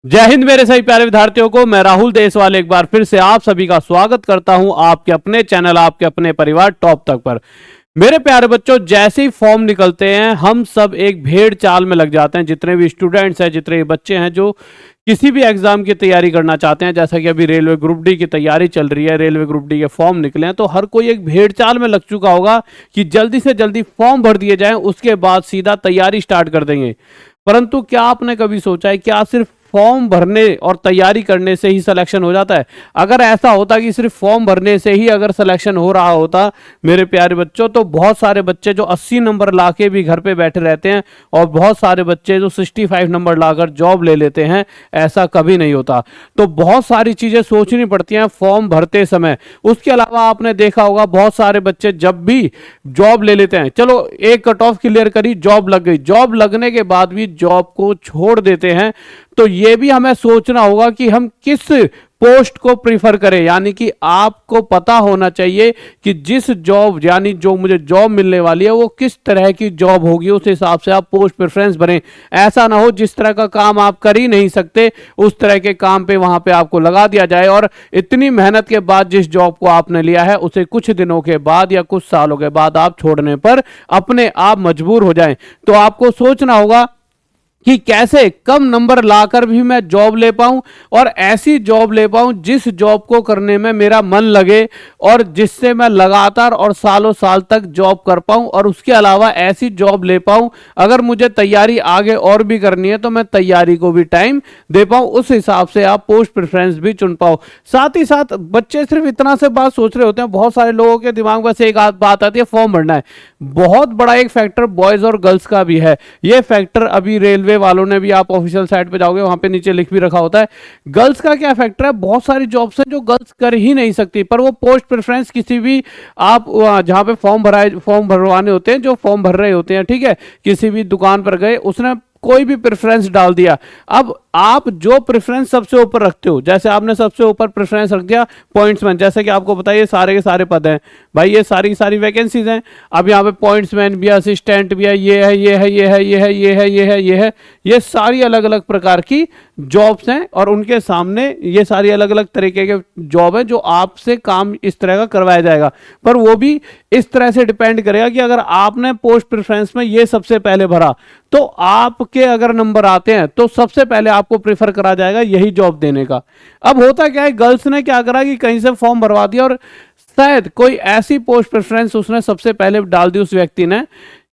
जय हिंद मेरे सभी प्यारे विद्यार्थियों को। मैं राहुल देशवाल एक बार फिर से आप सभी का स्वागत करता हूं आपके अपने चैनल आपके अपने परिवार टॉप तक पर। मेरे प्यारे बच्चों, जैसे ही फॉर्म निकलते हैं हम सब एक भेड़ चाल में लग जाते हैं। जितने भी स्टूडेंट्स हैं, जितने भी बच्चे हैं जो किसी भी एग्जाम की तैयारी करना चाहते हैं, जैसा कि अभी रेलवे ग्रुप डी की तैयारी चल रही है, रेलवे ग्रुप डी के फॉर्म निकले हैं, तो हर कोई एक भेड़ चाल में लग चुका होगा कि जल्दी से जल्दी फॉर्म भर दिए जाएं, उसके बाद सीधा तैयारी स्टार्ट कर देंगे। परंतु क्या आपने कभी सोचा है क्या सिर्फ फॉर्म भरने और तैयारी करने से ही सिलेक्शन हो जाता है? अगर ऐसा होता कि सिर्फ फॉर्म भरने से ही अगर सिलेक्शन हो रहा होता मेरे प्यारे बच्चों, तो बहुत सारे बच्चे जो 80 नंबर लाके भी घर पे बैठे रहते हैं और बहुत सारे बच्चे जो 65 नंबर लाकर जॉब ले लेते हैं, ऐसा कभी नहीं होता। तो बहुत सारी चीजें सोचनी पड़ती हैं फॉर्म भरते समय। उसके अलावा आपने देखा होगा बहुत सारे बच्चे जब भी जॉब ले लेते हैं, चलो एक कट ऑफ क्लियर करी, जॉब लग गई, जॉब लगने के बाद भी जॉब को छोड़ देते हैं। तो ये भी हमें सोचना होगा कि हम किस पोस्ट को प्रीफर करें। यानी कि आपको पता होना चाहिए कि जिस जॉब, यानी जो मुझे जॉब मिलने वाली है वो किस तरह की जॉब होगी, उस हिसाब से आप पोस्ट प्रेफरेंस भरें। ऐसा ना हो जिस तरह का काम आप कर ही नहीं सकते उस तरह के काम पे वहां पे आपको लगा दिया जाए और इतनी मेहनत के बाद जिस जॉब को आपने लिया है उसे कुछ दिनों के बाद या कुछ सालों के बाद आप छोड़ने पर अपने आप मजबूर हो जाएं। तो आपको सोचना होगा कि कैसे कम नंबर लाकर भी मैं जॉब ले पाऊं और ऐसी जॉब ले पाऊं जिस जॉब को करने में मेरा मन लगे और जिससे मैं लगातार और सालों साल तक जॉब कर पाऊं। और उसके अलावा ऐसी जॉब ले पाऊं, अगर मुझे तैयारी आगे और भी करनी है तो मैं तैयारी को भी टाइम दे पाऊं, उस हिसाब से आप पोस्ट प्रेफरेंस भी चुन पाओ। साथ ही साथ बच्चे सिर्फ इतना से बात सोच रहे होते हैं, बहुत सारे लोगों के दिमाग में से एक बात आती है फॉर्म भरना है। बहुत बड़ा एक फैक्टर बॉयज और गर्ल्स का भी है। ये फैक्टर अभी रेलवे वालों ने भी, आप ऑफिशियल साइट पे जाओगे वहां पे नीचे लिख भी रखा होता है। गर्ल्स का क्या फैक्टर है, बहुत सारी जॉब्स हैं जो गर्ल्स कर ही नहीं सकती, पर वो पोस्ट प्रेफरेंस किसी भी आप जहां पे फॉर्म भरवाने होते हैं, जो फॉर्म भर रहे होते हैं, ठीक है, किसी भी दुकान पर गए, उसने कोई भी प्रेफरेंस डाल दिया। अब आप जो प्रेफरेंस सबसे ऊपर रखते हो, जैसे आपने सबसे ऊपर प्रेफरेंस रख दिया पॉइंट्समैन, जैसे कि आपको बताइए सारे के सारे पद हैं भाई, ये सारी की सारी वैकेंसीज हैं। अब यहाँ पे पॉइंट्समैन भी है, असिस्टेंट भी है, ये है, ये है, ये है, ये है, ये है, ये है, ये है, ये सारी अलग अलग प्रकार की जॉब्स हैं और उनके सामने ये सारी अलग अलग तरीके के जॉब है जो आपसे काम इस तरह का करवाया जाएगा। पर वो भी इस तरह से डिपेंड करेगा कि अगर आपने पोस्ट प्रेफरेंस में ये सबसे पहले भरा तो आपके अगर नंबर आते हैं तो सबसे पहले आपको प्रेफर करा जाएगा यही जॉब देने का। अब होता क्या है, गर्ल्स ने क्या करा कि कहीं से फॉर्म भरवा दिया और शायद कोई ऐसी पोस्ट प्रेफरेंस उसने सबसे पहले डाल दी उस व्यक्ति ने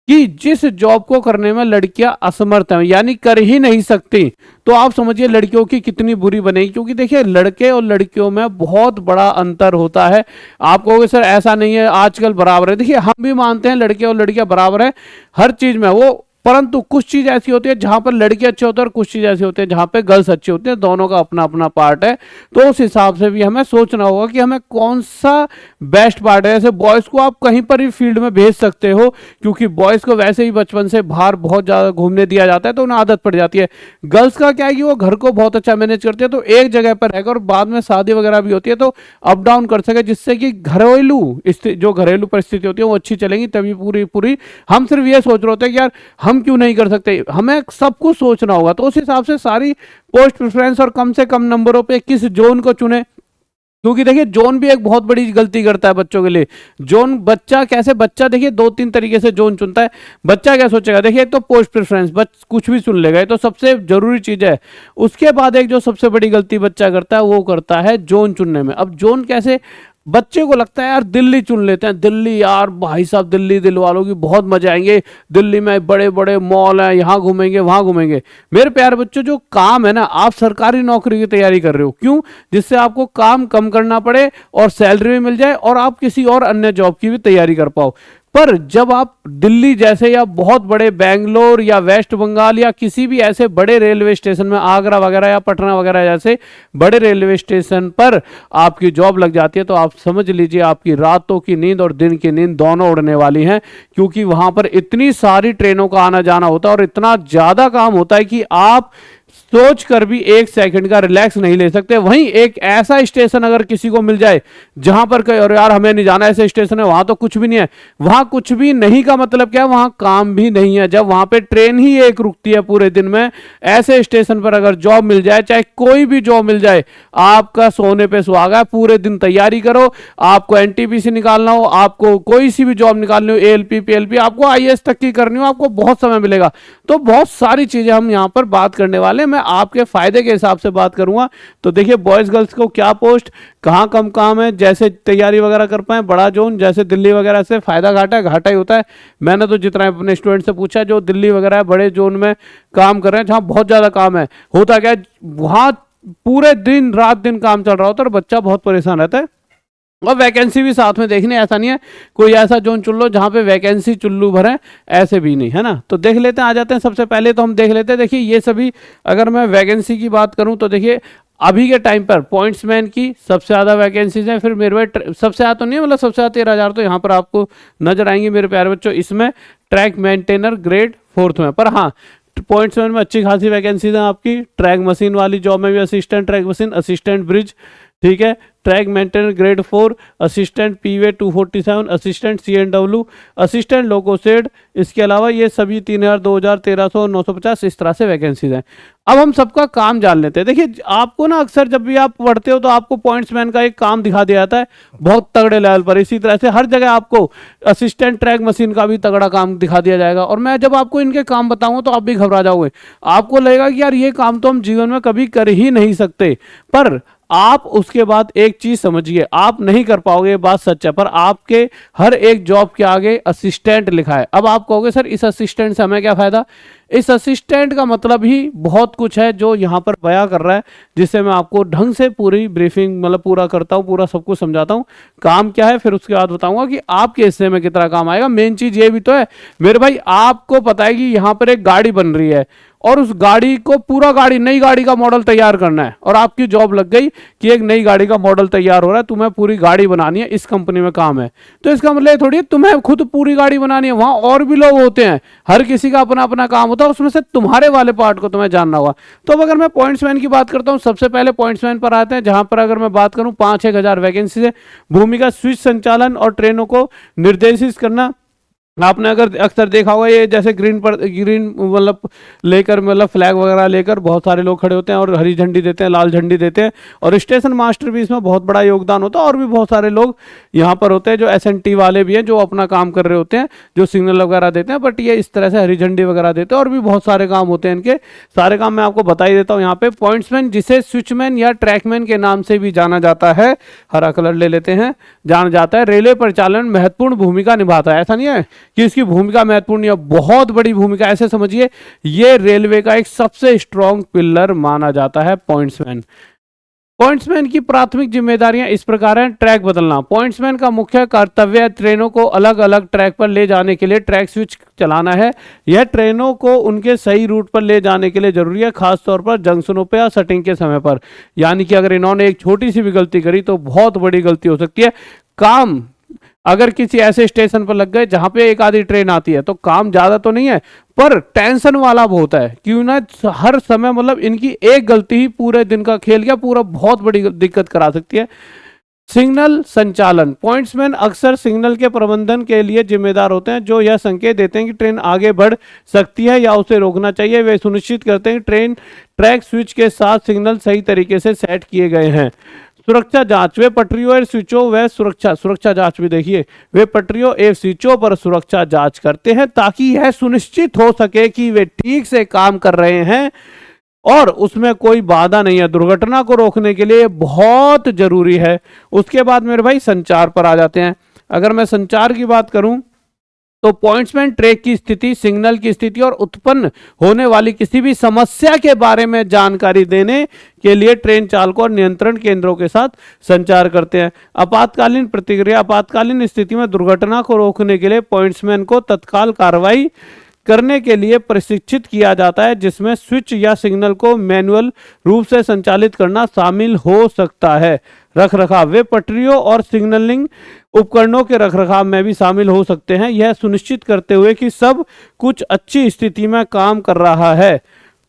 कि जिस जॉब को करने में लड़कियां असमर्थ हैं, यानी कर ही नहीं सकती। तो आप समझिए लड़कियों की कितनी बुरी बनेगी, क्योंकि देखिए लड़के और लड़कियों में बहुत बड़ा अंतर होता है। आप कहोगे सर ऐसा नहीं है, आजकल बराबर है। देखिए हम भी मानते हैं लड़के और लड़कियां बराबर है हर चीज में, वो परंतु कुछ चीज ऐसी होती है जहां पर लड़के अच्छे होते हैं और कुछ चीज ऐसी होती है जहां पे गर्ल्स अच्छी होती है। दोनों का अपना अपना पार्ट है। तो उस हिसाब से भी हमें सोचना होगा कि हमें कौन सा बेस्ट पार्ट है। जैसे बॉयज को आप कहीं पर भी फील्ड में भेज सकते हो, क्योंकि बॉयज को वैसे ही बचपन से बाहर बहुत ज्यादा घूमने दिया जाता है तो उन्हें आदत पड़ जाती है। गर्ल्स का क्या है कि वो घर को बहुत अच्छा मैनेज करती है, तो एक जगह पर रहेगा और बाद में शादी वगैरह भी होती है तो अप डाउन कर सके, जिससे कि जो घरेलू परिस्थिति होती है वो अच्छी चलेंगी। तभी पूरी पूरी हम सिर्फ ये सोच रहे होते हैं कि यार हम क्यों नहीं कर सकते, हमें सब कुछ सोचना होगा। तो उस हिसाब से सारी पोस्ट प्रेफरेंस और कम से कम नंबरों पे किस जोन को चुने, क्योंकि देखिए जोन भी एक बहुत बड़ी गलती करता है बच्चों के लिए। जोन बच्चा कैसे, बच्चा देखिए दो तीन तरीके से जोन चुनता है। बच्चा क्या सोचेगा, देखिए एक तो पोस्ट प्रेफरेंस कुछ भी चुन लेगा, ये तो सबसे जरूरी चीज है। उसके बाद एक जो सबसे बड़ी गलती बच्चा करता है वो करता है जोन चुनने में। अब जोन कैसे, बच्चे को लगता है यार दिल्ली चुन लेते हैं, दिल्ली यार भाई साहब दिल्ली दिल वालों की बहुत मजा आएंगे, दिल्ली में बड़े बड़े मॉल हैं, यहाँ घूमेंगे वहां घूमेंगे। मेरे प्यारे बच्चों, जो काम है ना, आप सरकारी नौकरी की तैयारी कर रहे हो, क्यों? जिससे आपको काम कम करना पड़े और सैलरी भी मिल जाए और आप किसी और अन्य जॉब की भी तैयारी कर पाओ। पर जब आप दिल्ली जैसे या बहुत बड़े बेंगलोर या वेस्ट बंगाल या किसी भी ऐसे बड़े रेलवे स्टेशन में, आगरा वगैरह या पटना वगैरह जैसे बड़े रेलवे स्टेशन पर आपकी जॉब लग जाती है, तो आप समझ लीजिए आपकी रातों की नींद और दिन की नींद दोनों उड़ने वाली हैं। क्योंकि वहां पर इतनी सारी ट्रेनों का आना जाना होता है और इतना ज्यादा काम होता है कि आप सोच कर भी एक सेकंड का रिलैक्स नहीं ले सकते। वहीं एक ऐसा स्टेशन अगर किसी को मिल जाए जहां पर कहे और यार हमें नहीं जाना, ऐसे स्टेशन है वहां तो कुछ भी नहीं है, वहां कुछ भी नहीं का मतलब क्या है, वहां काम भी नहीं है। जब वहां पे ट्रेन ही एक रुकती है पूरे दिन में, ऐसे स्टेशन पर अगर जॉब मिल जाए, चाहे कोई भी जॉब मिल जाए, आपका सोने पे सुहागा है। पूरे दिन तैयारी करो, आपको एनटीपीसी निकालना हो, आपको कोई सी भी जॉब निकालनी हो, एएलपी पीएलपी, आपको आईएएस तक की करनी हो, आपको बहुत समय मिलेगा। तो बहुत सारी चीजें हम यहां पर बात करने वाले हैं, मैं आपके फायदे के हिसाब से बात करूंगा। तो देखिए बॉयज गर्ल्स को क्या पोस्ट, कहां कम काम है, जैसे तैयारी वगैरह कर पाए, बड़ा जोन जैसे दिल्ली वगैरह से फायदा घाटा ही होता है। मैंने तो जितना अपने स्टूडेंट से पूछा जो दिल्ली वगैरह है, बड़े जोन में काम कर रहे हैं जहां बहुत ज्यादा काम है, होता क्या है वहां पूरे दिन रात दिन काम चल रहा होता है और बच्चा बहुत परेशान रहता है। और वैकेंसी भी साथ में देखने, ऐसा नहीं है कोई ऐसा जोन चुन लो जहां पे वैकेंसी चुल्लू भरे, ऐसे भी नहीं है ना। तो देख लेते हैं, आ जाते हैं। सबसे पहले तो हम देख लेते हैं, देखिए ये सभी, अगर मैं वैकेंसी की बात करूं तो देखिए अभी के टाइम पर पॉइंट्समैन की सबसे ज़्यादा वैकेंसीज हैं। फिर मेरे भाई सबसे ज़्यादा तो नहीं है, मतलब सबसे ज़्यादा 13,000 तो यहाँ पर आपको नजर आएंगे मेरे प्यारे बच्चों। इसमें ट्रैक मेंटेनर ग्रेड 4th में, पर हाँ पॉइंट्समैन में अच्छी खासी वैकेंसीज हैं आपकी। ट्रैक मशीन वाली जॉब में भी assistant track machine, assistant bridge, ठीक है, track maintainer grade 4, assistant P way 247, assistant CNW, assistant loco shed. इसके अलावा ये सभी 3,000, 2,000, 1,300, 950 इस तरह से वैकेंसीज हैं। अब हम सबका काम जान लेते हैं। देखिए आपको ना अक्सर जब भी आप पढ़ते हो तो आपको पॉइंट्समैन का एक काम दिखा दिया जाता है बहुत तगड़े लेवल पर। इसी तरह से हर जगह आपको असिस्टेंट ट्रैक मशीन का भी तगड़ा काम दिखा दिया जाएगा। और मैं जब आपको इनके काम बताऊंगा तो आप भी घबरा जाओगे, आपको लगेगा कि यार ये काम तो हम जीवन में कभी कर ही नहीं सकते। पर आप उसके बाद एक चीज समझिए, आप नहीं कर पाओगे, ये बात सच है, पर आपके हर एक जॉब के आगे असिस्टेंट लिखा है। अब आप कहोगे सर इस असिस्टेंट से हमें क्या फायदा? इस असिस्टेंट का मतलब ही बहुत कुछ है जो यहाँ पर बयां कर रहा है, जिससे मैं आपको ढंग से पूरी ब्रीफिंग मतलब पूरा करता हूँ, पूरा सब कुछ समझाता हूँ काम क्या है। फिर उसके बाद बताऊंगा कि आपके हिस्से में कितना काम आएगा। मेन चीज ये भी तो है मेरे भाई, आपको पता है कि यहाँ पर एक गाड़ी बन रही है और उस गाड़ी को पूरा नई गाड़ी का मॉडल तैयार करना है, और आपकी जॉब लग गई कि एक नई गाड़ी का मॉडल तैयार हो रहा है, तुम्हें पूरी गाड़ी बनानी है, इस कंपनी में काम है। तो इसका मतलब थोड़ी तुम्हें खुद पूरी गाड़ी बनानी है, वहां और भी लोग होते हैं, हर किसी का अपना अपना काम होता है, उसमें से तुम्हारे वाले पार्ट को तुम्हें जानना होगा। तो अब अगर मैं पॉइंट्समैन की बात करता हूं, सबसे पहले पॉइंट्समैन पर आते हैं, जहां पर अगर मैं बात करूं 5-1 हजार वैकेंसी है। भूमिका स्विच संचालन और ट्रेनों को निर्देशित करना। आपने अगर अक्सर देखा होगा ये जैसे ग्रीन मतलब लेकर, मतलब फ्लैग वगैरह लेकर बहुत सारे लोग खड़े होते हैं और हरी झंडी देते हैं, लाल झंडी देते हैं, और स्टेशन मास्टर भी इसमें बहुत बड़ा योगदान होता है। और भी बहुत सारे लोग यहाँ पर होते हैं जो एसएनटी वाले भी हैं जो अपना काम कर रहे होते हैं, जो सिग्नल वगैरह देते हैं, बट ये इस तरह से हरी झंडी वगैरह देते हैं। और भी बहुत सारे काम होते हैं इनके, सारे काम मैं आपको बता ही देता हूँ यहाँ पे। पॉइंट्समैन जिसे स्विचमैन या ट्रैकमैन के नाम से भी जाना जाता है, हरा कलर ले लेते हैं, जाना जाता है, रेलवे परिचालन में महत्वपूर्ण भूमिका निभाता है। ऐसा नहीं है कि इसकी भूमिका महत्वपूर्ण है, बहुत बड़ी भूमिका, ऐसे समझिए ये रेलवे का एक सबसे स्ट्रॉन्ग पिलर माना जाता है पॉइंट्समैन। पॉइंट्समैन की प्राथमिक जिम्मेदारियां इस प्रकार हैं। ट्रैक बदलना, पॉइंट्समैन का मुख्य कर्तव्य ट्रेनों को अलग अलग ट्रैक पर ले जाने के लिए ट्रैक स्विच चलाना है। यह ट्रेनों को उनके सही रूट पर ले जाने के लिए जरूरी है, खासतौर पर जंक्शनों पर या सेटिंग के समय पर। यानी कि अगर इन्होंने एक छोटी सी भी गलती करी तो बहुत बड़ी गलती हो सकती है। काम अगर किसी ऐसे स्टेशन पर लग गए जहां पे एक आधी ट्रेन आती है तो काम ज्यादा तो नहीं है, पर टेंशन वाला बहुत है। क्यों ना, हर समय मतलब इनकी एक गलती ही पूरे दिन का खेल क्या पूरा बहुत बड़ी दिक्कत करा सकती है। सिग्नल संचालन, पॉइंट्समैन अक्सर सिग्नल के प्रबंधन के लिए जिम्मेदार होते हैं, जो यह संकेत देते हैं कि ट्रेन आगे बढ़ सकती है या उसे रोकना चाहिए। वे सुनिश्चित करते हैं कि ट्रेन ट्रैक स्विच के साथ सिग्नल सही तरीके से सेट किए गए हैं। सुरक्षा जांच, वे पटरियों और स्विचों व सुरक्षा जांच भी देखिए, वे पटरियों एवं स्विचों पर सुरक्षा जांच करते हैं ताकि यह सुनिश्चित हो सके कि वे ठीक से काम कर रहे हैं और उसमें कोई बाधा नहीं है। दुर्घटना को रोकने के लिए बहुत जरूरी है। उसके बाद मेरे भाई संचार पर आ जाते हैं। अगर मैं संचार की बात करूं तो पॉइंट्समैन ट्रैक की स्थिति, सिग्नल की स्थिति और उत्पन्न होने वाली किसी भी समस्या के बारे में जानकारी देने के लिए ट्रेन चालकों और नियंत्रण केंद्रों के साथ संचार करते हैं। आपातकालीन प्रतिक्रिया, आपातकालीन स्थिति में दुर्घटना को रोकने के लिए पॉइंट्समैन को तत्काल कार्रवाई करने के लिए प्रशिक्षित किया जाता है, जिसमें स्विच या सिग्नल को मैनुअल रूप से संचालित करना शामिल हो सकता है। रखरखाव, वे पटरियों और सिग्नलिंग उपकरणों के रखरखाव में भी शामिल हो सकते हैं, यह सुनिश्चित करते हुए कि सब कुछ अच्छी स्थिति में काम कर रहा है।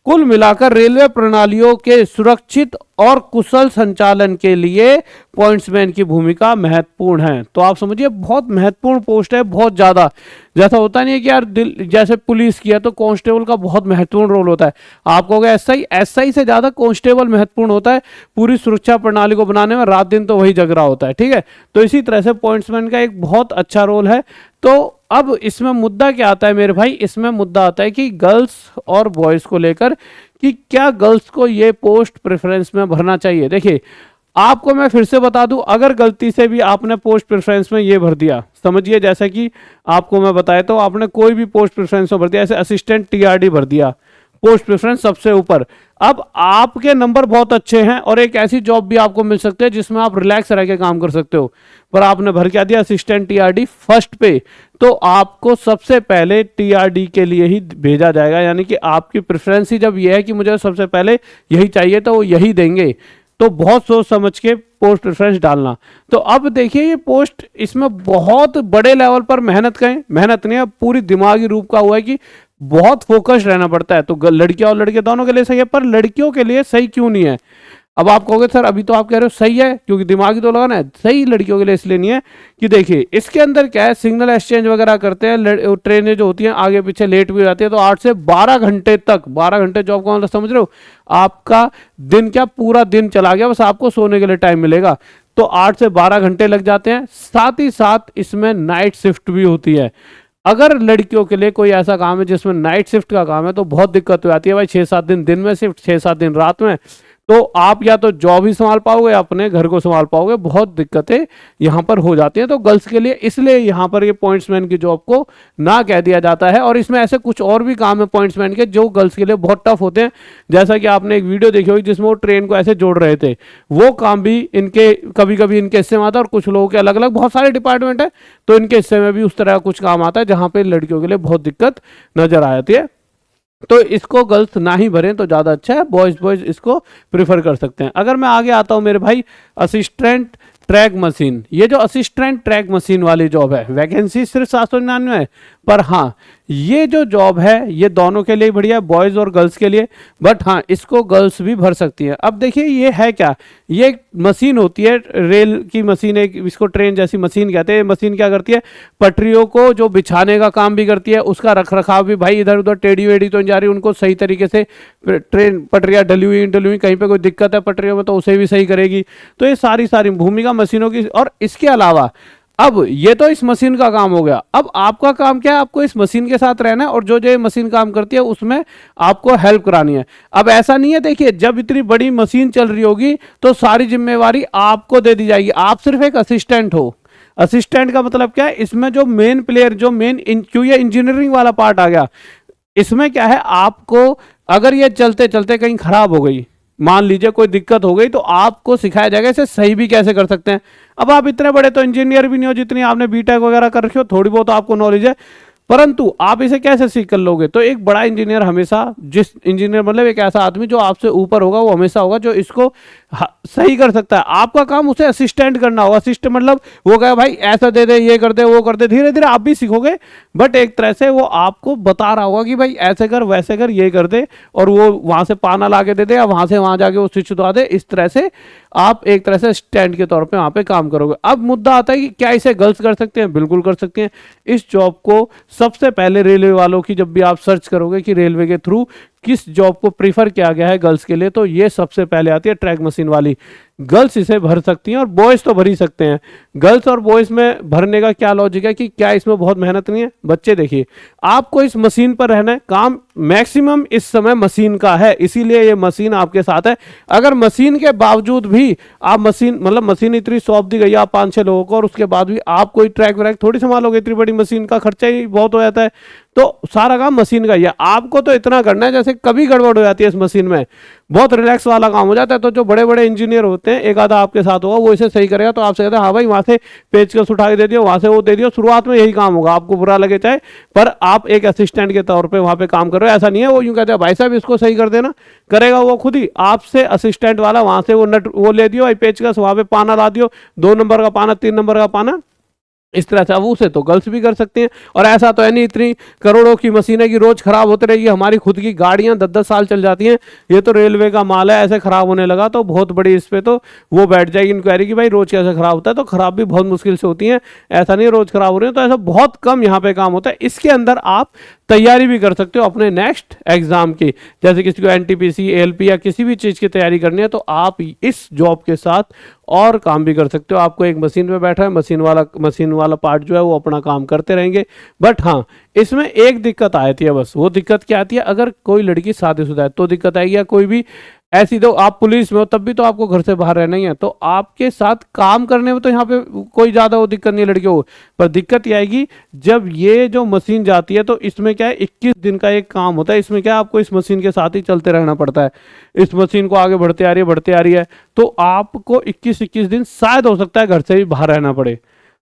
कुल मिलाकर रेलवे प्रणालियों के सुरक्षित और कुशल संचालन के लिए पॉइंट्समैन की भूमिका महत्वपूर्ण है। तो आप समझिए बहुत महत्वपूर्ण पोस्ट है, बहुत ज्यादा। जैसा होता नहीं है कि यार जैसे पुलिस की है तो कांस्टेबल का बहुत महत्वपूर्ण रोल होता है, आप कहोगे एसआई से ज्यादा कांस्टेबल महत्वपूर्ण होता है पूरी सुरक्षा प्रणाली को बनाने में, रात दिन तो वही जग रहा होता है, ठीक है। तो इसी तरह से पॉइंट्समैन का एक बहुत अच्छा रोल है। तो अब इसमें मुद्दा क्या आता है मेरे भाई, इसमें मुद्दा आता है कि गर्ल्स और बॉयज को लेकर कि क्या गर्ल्स को ये पोस्ट प्रेफरेंस में भरना चाहिए। देखिए आपको मैं फिर से बता दूं, अगर गलती से भी आपने पोस्ट प्रेफरेंस में ये भर दिया, समझिए जैसा कि आपको मैं बताया तो आपने कोई भी पोस्ट प्रेफरेंस में भर दिया, ऐसे असिस्टेंट टीआरडी भर दिया, पोस्ट प्रेफरेंस सबसे ऊपर। अब आपके नंबर बहुत अच्छे हैं और एक ऐसी जॉब भी आपको मिल सकती है जिसमें आप रिलैक्स रह के काम कर सकते हो, पर आपने भर क्या दिया असिस्टेंट टीआरडी फर्स्ट पे, तो आपको सबसे पहले टीआरडी के लिए ही भेजा जाएगा। यानी कि आपकी प्रेफरेंस ही जब यह है कि मुझे सबसे पहले यही चाहिए तो वो यही देंगे। तो बहुत सोच समझ के पोस्ट प्रेफरेंस डालना। तो अब देखिए ये पोस्ट, इसमें बहुत बड़े लेवल पर मेहनत करें, मेहनत नहीं है, पूरी दिमागी रूप का हुआ है कि बहुत फोकस रहना पड़ता है। तो लड़कियां और लड़के दोनों के लिए सही है, पर लड़कियों के लिए सही क्यों नहीं है। अब आप कहोगे सर अभी तो आप कह रहे हो सही है क्योंकि दिमागी तो लगाना है, सही लड़कियों के लिए इसलिए नहीं है कि देखिए इसके अंदर क्या है, सिग्नल एक्सचेंज वगैरह करते हैं, ट्रेनें जो होती हैं आगे पीछे लेट भी हो जाती है, तो 8 से 12 घंटे तक, 12 घंटे जॉब का मतलब समझ रहे हो, आपका दिन क्या पूरा दिन चला गया, बस आपको सोने के लिए टाइम मिलेगा। तो 8 से 12 घंटे लग जाते हैं, साथ ही साथ इसमें नाइट शिफ्ट भी होती है। अगर लड़कियों के लिए कोई ऐसा काम है जिसमें नाइट शिफ्ट का काम है तो बहुत दिक्कत हो जाती है भाई, 6-7 दिन में शिफ्ट, 6-7 दिन रात में, तो आप या तो जॉब ही संभाल पाओगे या अपने घर को संभाल पाओगे, बहुत दिक्कतें यहाँ पर हो जाती हैं। तो गर्ल्स के लिए इसलिए यहाँ पर ये पॉइंट्समैन की जॉब को ना कह दिया जाता है। और इसमें ऐसे कुछ और भी काम है पॉइंट्समैन के जो गर्ल्स के लिए बहुत टफ होते हैं, जैसा कि आपने एक वीडियो देखी होगी जिसमें वो ट्रेन को ऐसे जोड़ रहे थे, वो काम भी इनके कभी कभी इनके हिस्से में आता है। और कुछ लोगों के अलग अलग बहुत सारे डिपार्टमेंट है तो इनके हिस्से में भी उस तरह का कुछ काम आता है जहाँ पे लड़कियों के लिए बहुत दिक्कत नजर आ जाती है। तो इसको गर्ल्स ना ही भरें तो ज़्यादा अच्छा है, बॉयज़ इसको प्रिफर कर सकते हैं। अगर मैं आगे आता हूँ मेरे भाई, असिस्टेंट ट्रैक मशीन, ये जो असिस्टेंट ट्रैक मशीन वाली जॉब है, वैकेंसी सिर्फ 799 है, पर हाँ ये जो जॉब है ये दोनों के लिए बढ़िया है, बॉयज़ और गर्ल्स के लिए, बट हाँ इसको गर्ल्स भी भर सकती हैं। अब देखिए ये है क्या, ये एक मशीन होती है, रेल की मशीन है, इसको ट्रेन जैसी मशीन कहते हैं। मशीन क्या करती है, पटरियों को जो बिछाने का काम भी करती है, उसका रख रखाव भी, भाई इधर उधर टेढ़ी वेढ़ी तो नहीं जा रही, उनको सही तरीके से ट्रेन पटरियाँ डली हुई कहीं पे कोई दिक्कत है पटरियों में तो उसे भी सही करेगी। तो ये सारी भूमिका मशीनों की। और इसके अलावा अब ये तो इस मशीन का काम हो गया, अब आपका काम क्या है, आपको इस मशीन के साथ रहना है और जो जो मशीन काम करती है उसमें आपको हेल्प करानी है। अब ऐसा नहीं है, देखिए जब इतनी बड़ी मशीन चल रही होगी तो सारी जिम्मेवारी आपको दे दी जाएगी, आप सिर्फ एक असिस्टेंट हो। असिस्टेंट का मतलब क्या है, इसमें जो मेन प्लेयर, जो मेन क्यों ये इंजीनियरिंग वाला पार्ट आ गया, इसमें क्या है, आपको अगर ये चलते चलते कहीं खराब हो गई, मान लीजिए कोई दिक्कत हो गई, तो आपको सिखाया जाएगा इसे सही भी कैसे कर सकते हैं। अब आप इतने बड़े तो इंजीनियर भी नहीं हो जितनी आपने बीटेक वगैरह कर रखी हो, थोड़ी बहुत आपको नॉलेज है, परंतु आप इसे कैसे सीख कर लोगे। तो एक बड़ा इंजीनियर हमेशा, जिस इंजीनियर मतलब एक ऐसा आदमी जो आपसे ऊपर होगा, वो हमेशा होगा जो इसको सही कर सकता है। आपका काम उसे असिस्टेंट करना होगा। असिस्टेंट मतलब वो कहे भाई ऐसा दे दे, ये कर दे, वो कर दे, धीरे धीरे आप भी सीखोगे, बट एक तरह से वो आपको बता रहा होगा कि भाई ऐसे कर, वैसे कर, ये कर दे, और वो वहां से पाना ला के दे दे या वहां से वहां जाके वो स्विच दबा दे। इस तरह से आप एक तरह से स्टैंड के तौर पे वहां पे काम करोगे। अब मुद्दा आता है कि क्या इसे गर्ल्स कर सकते हैं, बिल्कुल कर सकते हैं। इस जॉब को सबसे पहले रेलवे वालों की, जब भी आप सर्च करोगे कि रेलवे के थ्रू किस जॉब को प्रीफर किया गया है गर्ल्स के लिए, तो ये सबसे पहले आती है ट्रैक मशीन वाली। गर्ल्स इसे भर सकती हैं और बॉयज तो भर ही सकते हैं। गर्ल्स और बॉयज में भरने का क्या लॉजिक है कि क्या इसमें बहुत मेहनत नहीं है। बच्चे देखिए, आपको इस मशीन पर रहना है, काम मैक्सिमम इस समय मशीन का है, इसीलिए ये मशीन आपके साथ है। अगर मशीन के बावजूद भी आप मशीन इतनी सौंप दी गई आप 5-6 लोगों को, और उसके बाद भी आप कोई ट्रैक व्रैक थोड़ी संभालोगे, इतनी बड़ी मशीन का खर्चा ही बहुत हो जाता है। तो सारा काम मशीन का ही है, आपको तो इतना करना है जैसे कभी गड़बड़ हो जाती है इस मशीन में, बहुत रिलैक्स वाला काम हो जाता है। तो जो बड़े बड़े इंजीनियर होते हैं, एक आधा आपके साथ होगा, वो इसे सही करेगा, तो आपसे कहते हैं हाँ भाई वहां से पेचकस उठा के दे दियो, वहां से वो दे दियो। शुरुआत में यही काम होगा, आपको बुरा लगे चाहे, पर आप एक असिस्टेंट के तौर पे वहां पे काम कर रहे हो। ऐसा नहीं है वो यूं कहते हैं भाई साहब इसको सही कर देना, करेगा वो खुद ही। आपसे असिस्टेंट वाला वहां से वो नट वो ले दियो, पेचकस वहां पे पाना ला दियो, 2 नंबर का पाना, 3 नंबर का पाना, इस तरह से। अब उसे तो गर्ल्स भी कर सकते हैं, और ऐसा तो है नहीं इतनी करोड़ों की मशीनें की रोज खराब होती रहेगी। हमारी खुद की गाड़ियां 10-10 साल चल जाती हैं, ये तो रेलवे का माल है, ऐसे खराब होने लगा तो बहुत बड़ी इस पे तो वो बैठ जाएगी इंक्वायरी कि भाई रोज कैसे खराब होता है। तो खराब भी बहुत मुश्किल से होती है, ऐसा नहीं रोज खराब हो रही है। तो ऐसा बहुत कम यहाँ पे काम होता है। इसके अंदर आप तैयारी भी कर सकते हो अपने नेक्स्ट एग्जाम की, जैसे किसी को एनटीपीसी, एएलपी या किसी भी चीज़ की तैयारी करनी है, तो आप इस जॉब के साथ और काम भी कर सकते हो। आपको एक मशीन पे बैठा है, मशीन वाला पार्ट जो है वो अपना काम करते रहेंगे। बट हाँ, इसमें एक दिक्कत आती है, बस वो दिक्कत क्या आती है, अगर कोई लड़की शादीशुदा है तो दिक्कत आएगी, या कोई भी ऐसी, तो आप पुलिस में हो तब भी तो आपको घर से बाहर रहना ही है, तो आपके साथ काम करने में तो यहाँ पे कोई ज़्यादा वो दिक्कत नहीं है लड़कियों को। पर दिक्कत ये आएगी जब ये जो मशीन जाती है, तो इसमें क्या है 21 दिन का एक काम होता है। इसमें क्या है, आपको इस मशीन के साथ ही चलते रहना पड़ता है। इस मशीन को आगे बढ़ते आ रही है, तो आपको 21 दिन शायद हो सकता है घर से भी बाहर रहना पड़े।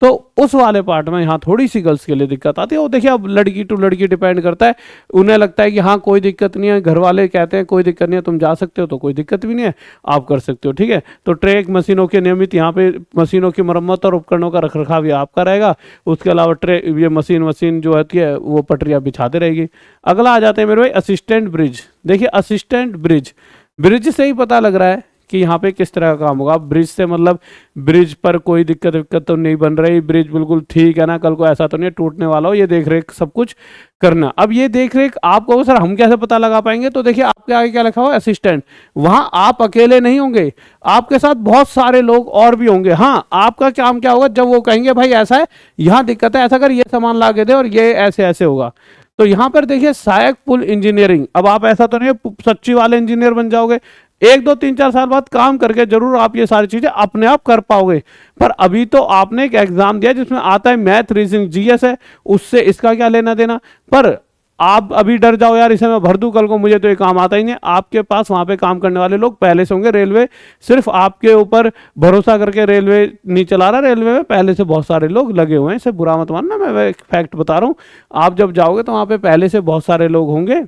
तो उस वाले पार्ट में यहाँ थोड़ी सी गर्ल्स के लिए दिक्कत आती है। वो देखिए, अब लड़की टू लड़की डिपेंड करता है। उन्हें लगता है कि हाँ कोई दिक्कत नहीं है, घर वाले कहते हैं कोई दिक्कत नहीं है, तुम जा सकते हो, तो कोई दिक्कत भी नहीं है, आप कर सकते हो, ठीक है। तो ट्रैक मशीनों के नियमित यहाँ पे मशीनों की मरम्मत और उपकरणों का रखरखाव भी आपका रहेगा। उसके अलावा ये मशीन जो होती है वो पटरियाँ बिछाते रहेगी। अगला आ जाते हैं मेरे भाई असिस्टेंट ब्रिज। देखिए असिस्टेंट ब्रिज से ही पता लग रहा है कि यहाँ पे किस तरह का काम होगा। ब्रिज से मतलब ब्रिज पर कोई दिक्कत तो नहीं बन रही, ब्रिज बिल्कुल ठीक है ना, कल को ऐसा तो नहीं है टूटने वाला हो, ये देख रेख सब कुछ करना। अब ये देख रेख आपको सर हम कैसे पता लगा पाएंगे, तो देखिए आपके आगे क्या लिखा हुआ है असिस्टेंट। वहां आप अकेले नहीं होंगे, आपके साथ बहुत सारे लोग और भी होंगे। हाँ, आपका काम क्या होगा, जब वो कहेंगे भाई ऐसा है, यहाँ दिक्कत है, ऐसा कर, ये सामान ला के दे और ये ऐसे ऐसे होगा। तो यहाँ पर देखिए सहायक पुल इंजीनियरिंग। अब आप ऐसा तो नहीं सच्ची वाले इंजीनियर बन जाओगे, 1-2-3-4 साल बाद काम करके जरूर आप ये सारी चीजें अपने आप कर पाओगे। पर अभी तो आपने एक एग्जाम दिया जिसमें आता है मैथ, रीजनिंग, जीएस है, उससे इसका क्या लेना देना। पर आप अभी डर जाओ यार इसे मैं भर दूं, कल को मुझे तो ये काम आता ही नहीं। आपके पास वहां पे काम करने वाले लोग पहले से होंगे। रेलवे सिर्फ आपके ऊपर भरोसा करके रेलवे नहीं चला रहा, रेलवे में पहले से बहुत सारे लोग लगे हुए हैं। इसे बुरा मत मानना, मैं एक फैक्ट बता रहा हूँ। आप जब जाओगे तो वहां पे पहले से बहुत सारे लोग होंगे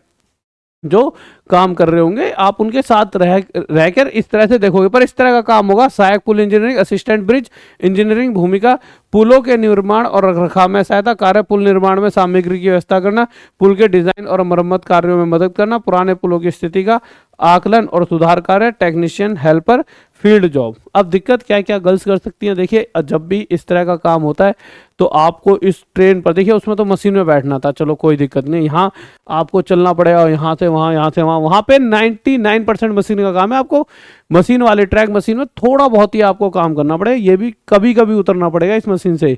जो काम कर रहे होंगे, आप उनके साथ रहकर इस तरह से देखोगे। पर इस तरह का काम होगा सहायक पुल इंजीनियरिंग, असिस्टेंट ब्रिज इंजीनियरिंग। भूमिका पुलों के निर्माण और रखरखाव में सहायता कार्य, पुल निर्माण में सामग्री की व्यवस्था करना, पुल के डिजाइन और मरम्मत कार्यों में मदद करना, पुराने पुलों की स्थिति का आकलन और सुधार कार्य, टेक्नीशियन, हेल्पर, फील्ड जॉब। अब दिक्कत क्या क्या गर्ल्स कर सकती हैं, देखिए जब भी इस तरह का काम होता है तो आपको इस ट्रेन पर, देखिए उसमें तो मशीन में बैठना था, चलो कोई दिक्कत नहीं, यहाँ आपको चलना पड़ेगा, यहाँ से वहाँ, यहाँ से वहाँ। वहाँ पे 99% मशीन का काम है। आपको मशीन वाले ट्रैक मशीन में थोड़ा बहुत ही आपको काम करना पड़ेगा, ये भी कभी कभी उतरना पड़ेगा इस मशीन से।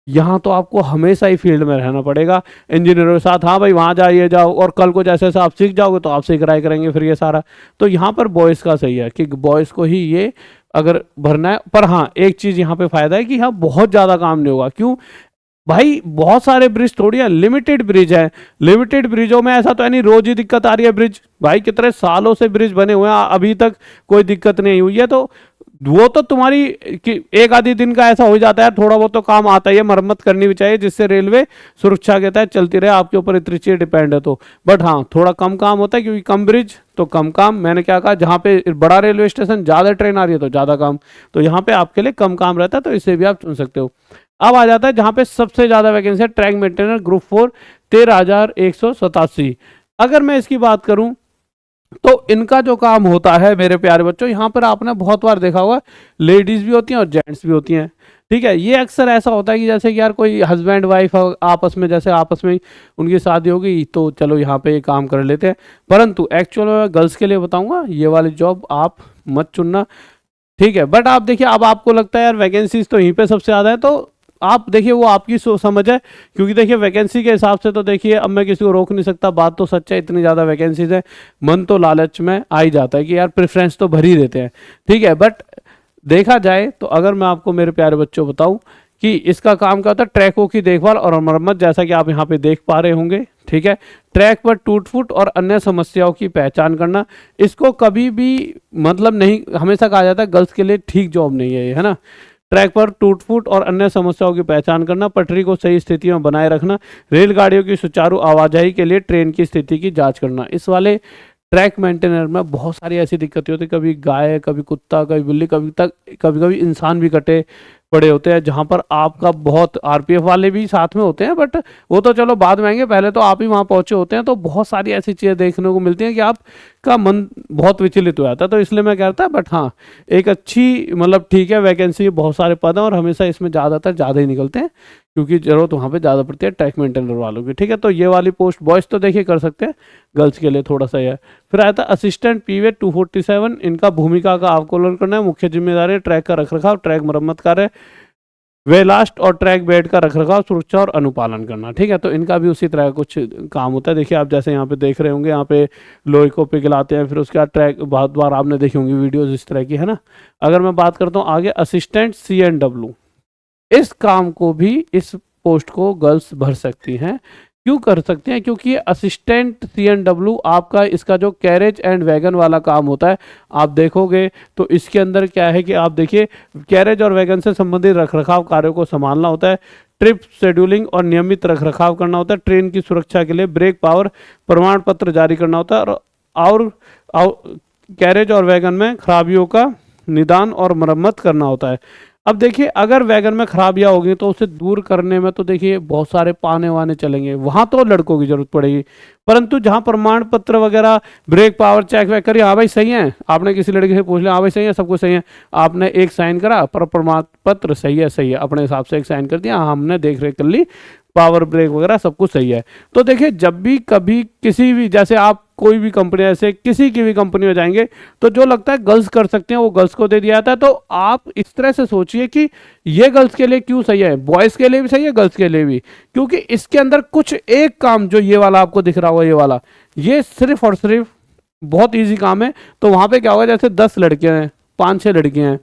यहाँ तो आपको हमेशा ही फील्ड में रहना पड़ेगा इंजीनियरों के साथ। हाँ भाई वहाँ जाइए जाओ, और कल को जैसे जैसे आप सीख जाओगे तो आपसे कराई करेंगे फिर ये सारा। तो यहाँ पर बॉयज़ का सही है कि बॉयज़ को ही ये अगर भरना है। पर हाँ एक चीज़ यहाँ पे फायदा है कि यहाँ बहुत ज़्यादा काम नहीं होगा। क्यों भाई, बहुत सारे ब्रिज थोड़ी है, लिमिटेड ब्रिज है। लिमिटेड ब्रिजों में ऐसा तो है नहीं रोज ही दिक्कत आ रही है ब्रिज। भाई कितने सालों से ब्रिज बने हुए हैं, अभी तक कोई दिक्कत नहीं हुई है। तो वो तो तुम्हारी कि एक आधी दिन का ऐसा हो जाता है, थोड़ा बहुत तो काम आता ही है, मरम्मत करनी भी चाहिए जिससे रेलवे सुरक्षा के तहत चलती रहे। आपके ऊपर इतनी चीज डिपेंड है तो। बट हाँ थोड़ा कम काम होता है क्योंकि कम ब्रिज तो कम काम। मैंने क्या कहा, जहाँ पे बड़ा रेलवे स्टेशन ज्यादा ट्रेन आ रही है तो ज्यादा काम, तो यहाँ पे आपके लिए कम काम रहता है, तो इसे भी आप चुन सकते हो। अब आ जाता है जहां पे सबसे ज्यादा वैकेंसी है, ट्रैक मेंटेनर ग्रुप 4, 13,187। अगर मैं इसकी बात करूं तो इनका जो काम होता है मेरे प्यारे बच्चों, यहाँ पर आपने बहुत बार देखा होगा लेडीज भी होती हैं और जेंट्स भी होती हैं। ठीक है, ये अक्सर ऐसा होता है कि जैसे कि यार कोई हस्बैंड वाइफ आपस में, जैसे आपस में उनकी शादी हो गई तो चलो यहाँ पे ये काम कर लेते हैं। परंतु एक्चुअल में गर्ल्स के लिए बताऊंगा ये वाली जॉब आप मत चुनना, ठीक है। बट आप देखिए, अब आपको लगता है यार वैकेंसीज तो यहीं पे सबसे ज़्यादा है, तो आप देखिए वो आपकी समझ है। क्योंकि देखिए वैकेंसी के हिसाब से तो देखिए अब मैं किसी को रोक नहीं सकता, बात तो सच है, इतनी ज़्यादा वैकेंसीज है, मन तो लालच में आ ही जाता है कि यार प्रेफरेंस तो भर ही देते हैं, ठीक है। बट देखा जाए तो अगर मैं आपको मेरे प्यारे बच्चों बताऊं कि इसका काम क्या होता है, ट्रैकों की देखभाल और मरम्मत, जैसा कि आप यहाँ पे देख पा रहे होंगे, ठीक है। ट्रैक पर टूट फूट और अन्य समस्याओं की पहचान करना, इसको कभी भी मतलब नहीं, हमेशा कहा जाता है गर्ल्स के लिए ठीक जॉब नहीं है ये, है ना। ट्रैक पर टूट फूट और अन्य समस्याओं की पहचान करना, पटरी को सही स्थिति में बनाए रखना, रेलगाड़ियों की सुचारू आवाजाही के लिए ट्रेन की स्थिति की जांच करना। इस वाले ट्रैक मेंटेनर में बहुत सारी ऐसी दिक्कतें होती, कभी गाय, कभी कुत्ता, कभी बिल्ली, कभी कभी इंसान भी कटे, पड़े होते हैं, जहां पर आपका बहुत आरपीएफ वाले भी साथ में होते हैं, बट वो तो चलो बाद में आएंगे, पहले तो आप ही वहां पहुंचे होते हैं। तो बहुत सारी ऐसी चीजें देखने को मिलती हैं कि आपका मन बहुत विचलित हो जाता है। तो इसलिए मैं कहता बट हाँ, एक अच्छी मतलब ठीक है वैकेंसी, बहुत सारे पद हैं और हमेशा इसमें ज़्यादातर ज़्यादा ही निकलते हैं क्योंकि जरूरत वहाँ पे ज़्यादा पड़ती है ट्रैक मेंटेनर वालों की। ठीक है, तो ये वाली पोस्ट बॉयज़ तो देखिए कर सकते हैं, गर्ल्स के लिए थोड़ा सा है। फिर आया था असिस्टेंट पीवे 247, इनका भूमिका का आकलन करना है, मुख्य जिम्मेदारी ट्रैक का रखरखाव, ट्रैक मरम्मत कार्य, वे लास्ट और ट्रैक बेड का रखरखाव, सुरक्षा और अनुपालन करना। ठीक है, तो इनका भी उसी तरह का कुछ काम होता है। देखिए आप जैसे यहाँ पे देख रहे होंगे, यहाँ पे लोहे को पिघलाते हैं, फिर उसके बाद ट्रैक, बहुत बार आपने देखी होंगी वीडियोस इस तरह की, है ना। अगर मैं बात करता हूँ आगे असिस्टेंट CNW, इस काम को भी, इस पोस्ट को गर्ल्स भर सकती हैं। क्यों कर सकते हैं? क्योंकि असिस्टेंट CNW आपका इसका जो कैरेज एंड वैगन वाला काम होता है, आप देखोगे तो इसके अंदर क्या है कि आप देखिए कैरेज और वैगन से संबंधित रखरखाव कार्यों को संभालना होता है, ट्रिप शेड्यूलिंग और नियमित रखरखाव करना होता है, ट्रेन की सुरक्षा के लिए ब्रेक पावर प्रमाण पत्र जारी करना होता है, और कैरेज और वैगन में खराबियों का निदान और मरम्मत करना होता है। अब देखिए अगर वैगन में खराबियां होगी तो उसे दूर करने में तो देखिए बहुत सारे पाने वाने चलेंगे, वहां तो लड़कों की जरूरत पड़ेगी। परंतु जहां प्रमाण पत्र वगैरह, ब्रेक पावर चेक वैक करिए, हाँ भाई सही है, आपने किसी लड़के से पूछ लिया, हाँ भाई सही है, सब कुछ सही है, आपने एक साइन करा पर प्रमाण पत्र सही है, अपने हिसाब से एक साइन कर दिया, हमने देख रेख कर ली, पावर ब्रेक वगैरह सब कुछ सही है। तो देखिए जब भी कभी किसी भी, जैसे आप कोई भी कंपनी, ऐसे किसी की भी कंपनी में जाएंगे तो जो लगता है गर्ल्स कर सकते हैं वो गर्ल्स को दे दिया जाता है। तो आप इस तरह से सोचिए कि ये गर्ल्स के लिए क्यों सही है, बॉयज़ के लिए भी सही है, गर्ल्स के लिए भी, क्योंकि इसके अंदर कुछ एक काम जो ये वाला आपको दिख रहा होगा, ये वाला, ये सिर्फ और सिर्फ बहुत ईजी काम है। तो वहाँ पे क्या होगा, जैसे 10 लड़के हैं, 5-6 लड़के हैं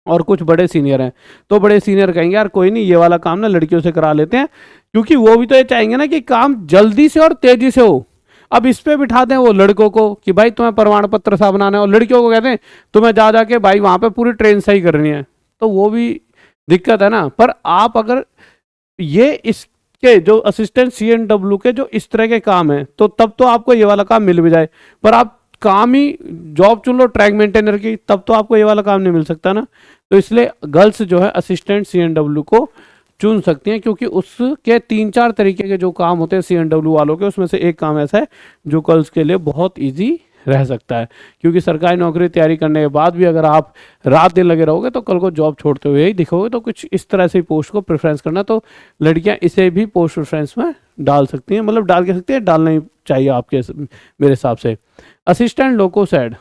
और कुछ बड़े सीनियर हैं, तो बड़े सीनियर कहेंगे यार कोई नहीं, ये वाला काम ना लड़कियों से करा लेते हैं, क्योंकि वो भी तो ये चाहेंगे ना कि काम जल्दी से और तेजी से हो। अब इस पे बिठा दें वो लड़कों को कि भाई तुम्हें प्रमाण पत्र सा बनाना है, और लड़कियों को कहते हैं तुम्हें जा जाके भाई वहां पे पूरी ट्रेन सही करनी है, तो वो भी दिक्कत है ना। पर आप अगर ये इसके जो असिस्टेंट CNW के जो इस तरह के काम है, तो तब तो आपको ये वाला काम मिल भी जाए, पर आप काम ही जॉब चुन लो ट्रैक मेंटेनर की, तब तो आपको ये वाला काम नहीं मिल सकता ना। तो इसलिए गर्ल्स जो है असिस्टेंट CNW को चुन सकती हैं, क्योंकि उसके 3-4 तरीके के जो काम होते हैं CNW वालों के, उसमें से एक काम ऐसा है जो गर्ल्स के लिए बहुत इजी रह सकता है। क्योंकि सरकारी नौकरी तैयारी करने के बाद भी अगर आप रात दिन लगे रहोगे तो कल को जॉब छोड़ते हुए ही दिखोगे। तो कुछ इस तरह से पोस्ट को प्रेफरेंस करना, तो लड़कियां इसे भी पोस्ट प्रेफरेंस में डाल सकती हैं, मतलब डाल के सकती है, डालना ही चाहिए आपके मेरे हिसाब से। असिस्टेंट लोकोसैड,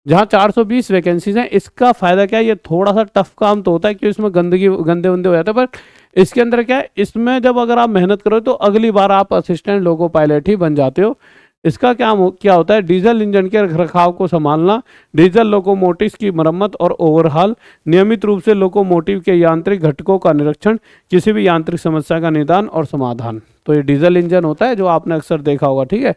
जहाँ 420 वैकेंसीज हैं, इसका फ़ायदा क्या है, ये थोड़ा सा टफ काम तो होता है क्योंकि इसमें गंदगी गंदे वंदे हो जाते हैं, पर इसके अंदर क्या है, इसमें जब अगर आप मेहनत करो तो अगली बार आप असिस्टेंट लोको पायलट ही बन जाते हो। इसका क्या होता है, डीजल इंजन के रखरखाव को संभालना, डीजल लोकोमोटिव्स की मरम्मत और ओवरहाल, नियमित रूप से लोकोमोटिव के यांत्रिक घटकों का निरीक्षण, किसी भी यांत्रिक समस्या का निदान और समाधान। तो ये डीजल इंजन होता है जो आपने अक्सर देखा होगा, ठीक है।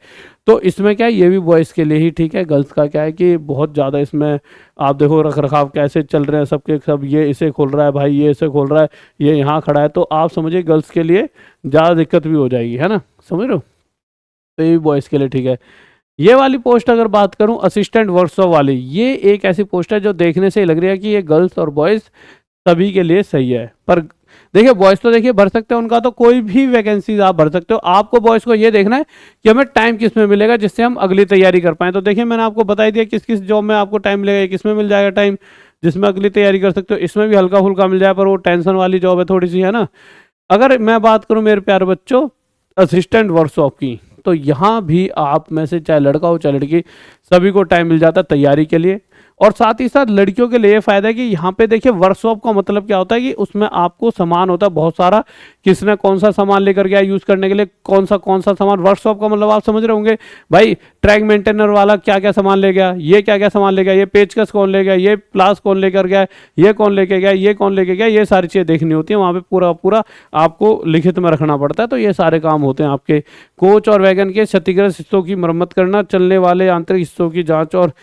तो इसमें क्या है, ये भी बॉयज़ के लिए ही ठीक है। गर्ल्स का क्या है कि बहुत ज़्यादा इसमें आप देखो रखरखाव कैसे चल रहे हैं सबके सब, ये इसे खोल रहा है भाई, ये इसे खोल रहा है, ये यहाँ खड़ा है, तो आप समझिए गर्ल्स के लिए ज़्यादा दिक्कत भी हो जाएगी, है ना, समझ रहे हो। तो ये भी बॉयज़ के लिए ठीक है। ये वाली पोस्ट अगर बात करूं असिस्टेंट वर्कशॉप वाली, ये एक ऐसी पोस्ट है जो देखने से ही लग रही है कि ये गर्ल्स और बॉयज़ सभी के लिए सही है। पर देखिए बॉयज़ तो देखिए भर सकते हैं, उनका तो कोई भी वैकेंसीज आप भर सकते हो। आपको बॉयज़ को ये देखना है कि हमें टाइम किस में मिलेगा जिससे हम अगली तैयारी कर पाएँ। तो देखिए मैंने आपको बता ही दिया किस किस जॉब में आपको टाइम मिलेगा, किस में मिल जाएगा टाइम जिसमें अगली तैयारी कर सकते हो। इसमें भी हल्का फुल्का मिल जाए, पर वो टेंशन वाली जॉब है थोड़ी सी, है ना। अगर मैं बात करूँ मेरे प्यारे बच्चों असिस्टेंट वर्कशॉप की, तो यहाँ भी आप में से चाहे लड़का हो चाहे लड़की, सभी को टाइम मिल जाता है तैयारी के लिए। और साथ ही साथ लड़कियों के लिए ये फायदा है कि यहाँ पे देखिए वर्कशॉप का मतलब क्या होता है कि उसमें आपको सामान होता है बहुत सारा, किसने कौन सा सामान लेकर गया यूज़ करने के लिए, कौन सा सामान। वर्कशॉप का मतलब आप समझ रहे होंगे भाई, ट्रैक मेंटेनर वाला क्या क्या सामान ले गया, ये क्या क्या सामान ले गया, ये पेचकस कौन ले गया, ये प्लास कौन लेकर गया, ये कौन लेके गया, ये कौन लेके गया, ये सारी चीज़ें देखनी होती है। वहाँ पे पूरा पूरा आपको लिखित में रखना पड़ता है। तो ये सारे काम होते हैं आपके। कोच और वैगन के क्षतिग्रस्त हिस्सों की मरम्मत करना, चलने वाले आंतरिक हिस्सों की जाँच और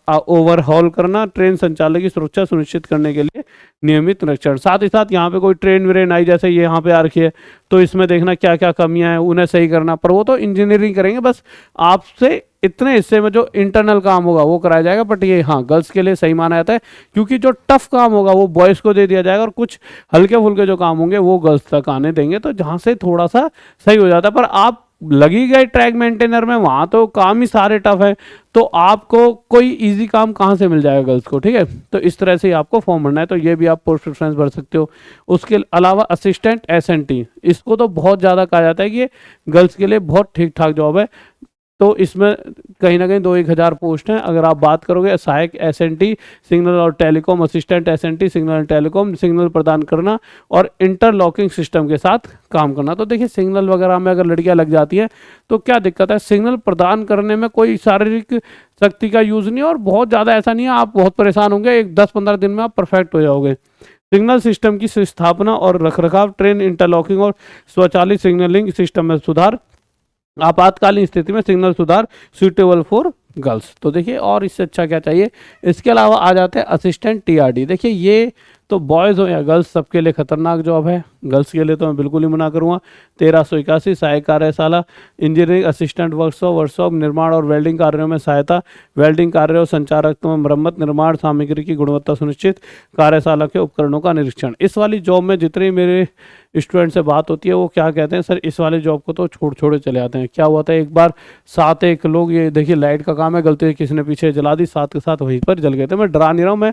ओवरहॉल करना, ट्रेन संचालन की सुरक्षा सुनिश्चित करने के लिए नियमित निरीक्षण। साथ ही साथ यहाँ पे कोई ट्रेन व्रेन आई, जैसे ये यहाँ पे आ रखी है, तो इसमें देखना क्या क्या कमियां हैं, उन्हें सही करना। पर वो तो इंजीनियरिंग करेंगे, बस आपसे इतने हिस्से में जो इंटरनल काम होगा वो कराया जाएगा, बट ये हाँ गर्ल्स के लिए सही माना जाता है, क्योंकि जो टफ काम होगा वो बॉयज़ को दे दिया जाएगा और कुछ हल्के फुल्के जो काम होंगे वो गर्ल्स तक आने देंगे, तो जहाँ से थोड़ा सा सही हो जाता है। पर आप लगी गई ट्रैक मेंटेनर में, वहाँ तो काम ही सारे टफ है, तो आपको कोई इजी काम कहाँ से मिल जाएगा गर्ल्स को, ठीक है। तो इस तरह से ही आपको फॉर्म भरना है, तो ये भी आप पोस्ट प्रेफरेंस भर सकते हो। उसके अलावा असिस्टेंट एसएनटी, इसको तो बहुत ज़्यादा कहा जाता है कि ये गर्ल्स के लिए बहुत ठीक ठाक जॉब है, तो इसमें कहीं ना कहीं 2-1 हज़ार पोस्ट हैं। अगर आप बात करोगे सहायक एसएनटी सिग्नल और टेलीकॉम, असिस्टेंट एसएनटी सिग्नल और टेलीकॉम, सिग्नल प्रदान करना और इंटरलॉकिंग सिस्टम के साथ काम करना। तो देखिए सिग्नल वगैरह में अगर लड़कियां लग जाती हैं तो क्या दिक्कत है, सिग्नल प्रदान करने में कोई शारीरिक शक्ति का यूज़ नहीं है और बहुत ज़्यादा ऐसा नहीं है, आप बहुत परेशान होंगे, एक 10-15 दिन में आप परफेक्ट हो जाओगे। सिग्नल सिस्टम की स्थापना और रखरखाव, ट्रेन इंटरलॉकिंग और स्वचालित सिग्नलिंग सिस्टम में सुधार, आपातकालीन स्थिति में सिग्नल सुधार, सुटेबल फॉर गर्ल्स। तो देखिए और इससे अच्छा क्या चाहिए। इसके अलावा आ जाते हैं असिस्टेंट टीआरडी। देखिए ये तो बॉयज़ हो या गर्ल्स सबके लिए खतरनाक जॉब है, गर्ल्स के लिए तो मैं बिल्कुल ही मना करूँगा। 1381 सहायक कार्यशाला, इंजीनियरिंग असिस्टेंट वर्कशॉप निर्माण और वेल्डिंग कार्यों में सहायता, वेल्डिंग कार्यों संचारक में मरम्मत, निर्माण सामग्री की गुणवत्ता सुनिश्चित, कार्यशाला के उपकरणों का निरीक्षण। इस वाली जॉब में जितने मेरे स्टूडेंट से बात होती है वो क्या कहते हैं, सर इस वाले जॉब को तो छोड़ चले आते हैं। क्या हुआ था एक बार 7 लोग, ये देखिए लाइट का काम है, गलती से किसी ने पीछे जला दी, साथ के साथ वहीं पर जल गए थे। मैं डरा नहीं रहा हूँ, मैं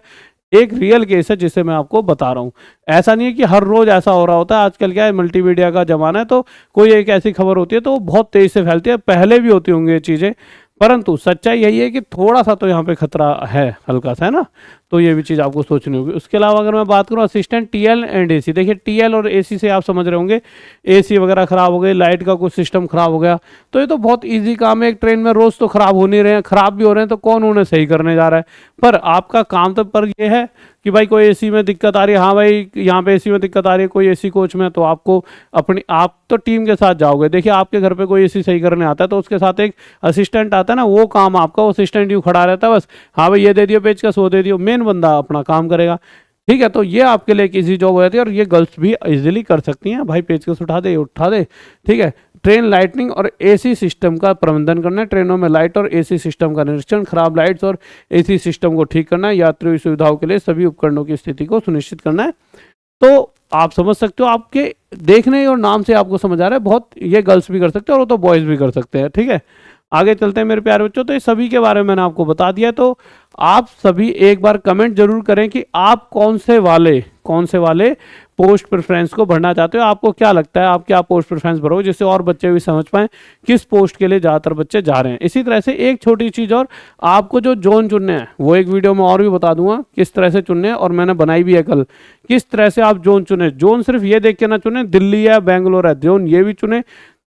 एक रियल केस है जिसे मैं आपको बता रहा हूँ। ऐसा नहीं है कि हर रोज ऐसा हो रहा होता है, आजकल क्या है मल्टीमीडिया का जमाना है, तो कोई एक ऐसी खबर होती है तो वो बहुत तेज से फैलती है, पहले भी होती होंगी ये चीज़ें, परंतु सच्चाई यही है कि थोड़ा सा तो यहाँ पे खतरा है, हल्का सा, है ना। तो ये भी चीज़ आपको सोचनी होगी। उसके अलावा अगर मैं बात करूँ असिस्टेंट टीएल एंड एसी, देखिए टीएल और एसी से आप समझ रहे होंगे, एसी वगैरह ख़राब हो गई, लाइट का कुछ सिस्टम ख़राब हो गया, तो ये तो बहुत इजी काम है। एक ट्रेन में रोज़ तो ख़राब हो नहीं रहे हैं, ख़राब भी हो रहे हैं तो कौन उन्हें सही करने जा रहा है। पर आपका काम तो पर ये है कि भाई कोई एसी में दिक्कत आ रही है, हाँ भाई यहाँ पे एसी में दिक्कत आ रही है कोई एसी कोच में, तो आपको अपनी, आप तो टीम के साथ जाओगे। देखिए आपके घर पे कोई एसी सही करने आता है तो उसके साथ एक असिस्टेंट आता है ना, वो काम आपका, वो असिस्टेंट यूँ खड़ा रहता है बस, हाँ भाई ये दे दियो पेचकस, वो दे दियो, मेन बंदा अपना काम करेगा, ठीक है। तो ये आपके लिए एक इजी जॉब हो जाती है और ये गर्ल्स भी इजीली कर सकती हैं। भाई पेचकस उठा दे, ठीक है। ट्रेन लाइटनिंग और एसी सिस्टम का प्रबंधन करना है, ट्रेनों में लाइट और एसी सिस्टम का निरीक्षण, खराब लाइट्स और एसी सिस्टम को ठीक करना है, यात्रियों की सुविधाओं के लिए सभी उपकरणों की स्थिति को सुनिश्चित करना है। तो आप समझ सकते हो, आपके देखने और नाम से आपको समझ आ रहा है, बहुत ये गर्ल्स भी कर सकते हैं और वो तो बॉयज़ भी कर सकते हैं, ठीक है। आगे चलते हैं मेरे प्यारे बच्चों, तो ये सभी के बारे में मैंने आपको बता दिया। तो आप सभी एक बार कमेंट जरूर करें कि आप कौन से वाले पोस्ट प्रेफरेंस को भरना चाहते हो। आपको क्या लगता है आप क्या पोस्ट प्रेफरेंस भरोगे, जिससे और बच्चे भी समझ पाएं किस पोस्ट के लिए ज़्यादातर बच्चे जा रहे हैं। इसी तरह से एक छोटी चीज़ और, आपको जो जोन चुनने हैं वो एक वीडियो में और भी बता दूंगा किस तरह से चुनने हैं, और मैंने बनाई भी है कल, किस तरह से आप जोन चुने। जोन सिर्फ ये देख के ना चुने दिल्ली है बेंगलोर है, जोन ये भी चुने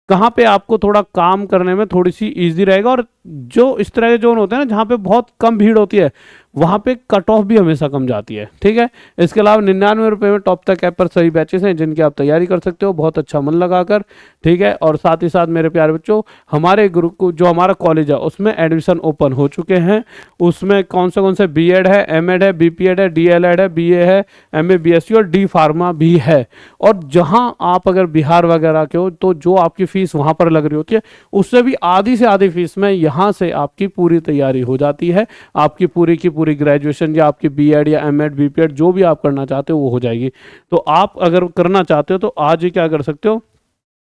कहाँ पे आपको थोड़ा काम करने में थोड़ी सी इजी रहेगा। और जो इस तरह के जोन होते हैं ना जहाँ पे बहुत कम भीड़ होती है, वहाँ पे कट ऑफ भी हमेशा कम जाती है, ठीक है। इसके अलावा 99 रुपये में टॉप तक ऐप पर सभी बैचेस हैं जिनकी आप तैयारी कर सकते हो बहुत अच्छा मन लगाकर, ठीक है। और साथ ही साथ मेरे प्यारे बच्चों, हमारे ग्रुप को जो हमारा कॉलेज है उसमें एडमिशन ओपन हो चुके हैं। उसमें कौन से बीएड है, एमएड है, बीपीएड है, डीएलएड है, बीए है, एमए बीएससी और डी फार्मा भी है। और जहाँ आप अगर बिहार वगैरह के हो तो जो आपकी फीस वहाँ पर लग रही होती है उससे भी आधी से आधी फीस में यहाँ से आपकी पूरी तैयारी हो जाती है। आपकी पूरी की पूरी ग्रेजुएशन या आपकी बीएड या एमएड बीपीएड जो भी आप करना चाहते हो वो हो जाएगी। तो आप अगर करना चाहते हो तो आज ही क्या कर सकते हो,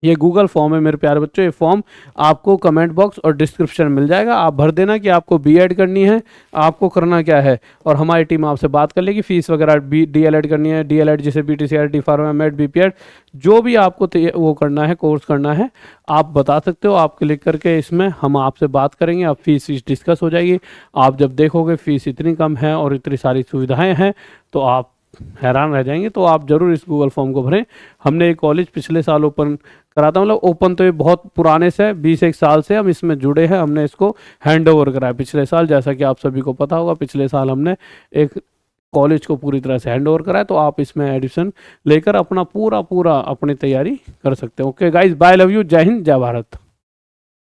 ये गूगल फॉर्म है मेरे प्यारे बच्चों, ये फॉर्म आपको कमेंट बॉक्स और डिस्क्रिप्शन मिल जाएगा। आप भर देना कि आपको बीएड करनी है, आपको करना क्या है, और हमारी टीम आपसे बात कर लेगी। फीस वगैरह डीएलएड करनी है, डीएलएड जैसे बीटीसीआर, डी फार्मा, एमएड, बीपीएड जो भी आपको वो करना है, कोर्स करना है, आप बता सकते हो। आप क्लिक करके इसमें हम आपसे बात करेंगे, आप फीस डिस्कस हो जाएगी। आप जब देखोगे फीस इतनी कम है और इतनी सारी सुविधाएँ हैं तो आप हैरान रह जाएंगे। तो आप जरूर इस गूगल फॉर्म को भरें। हमने एक कॉलेज पिछले साल ओपन करा था, मतलब ओपन तो ये बहुत पुराने से 20 साल से हम इसमें जुड़े हैं। हमने इसको हैंड ओवर कराया पिछले साल, जैसा कि आप सभी को पता होगा पिछले साल हमने एक कॉलेज को पूरी तरह से हैंड ओवर कराया। तो आप इसमें एडमिशन लेकर अपना पूरा अपनी तैयारी कर सकते हैं। Okay guys, bye, love you, Jai Hind, जय भारत।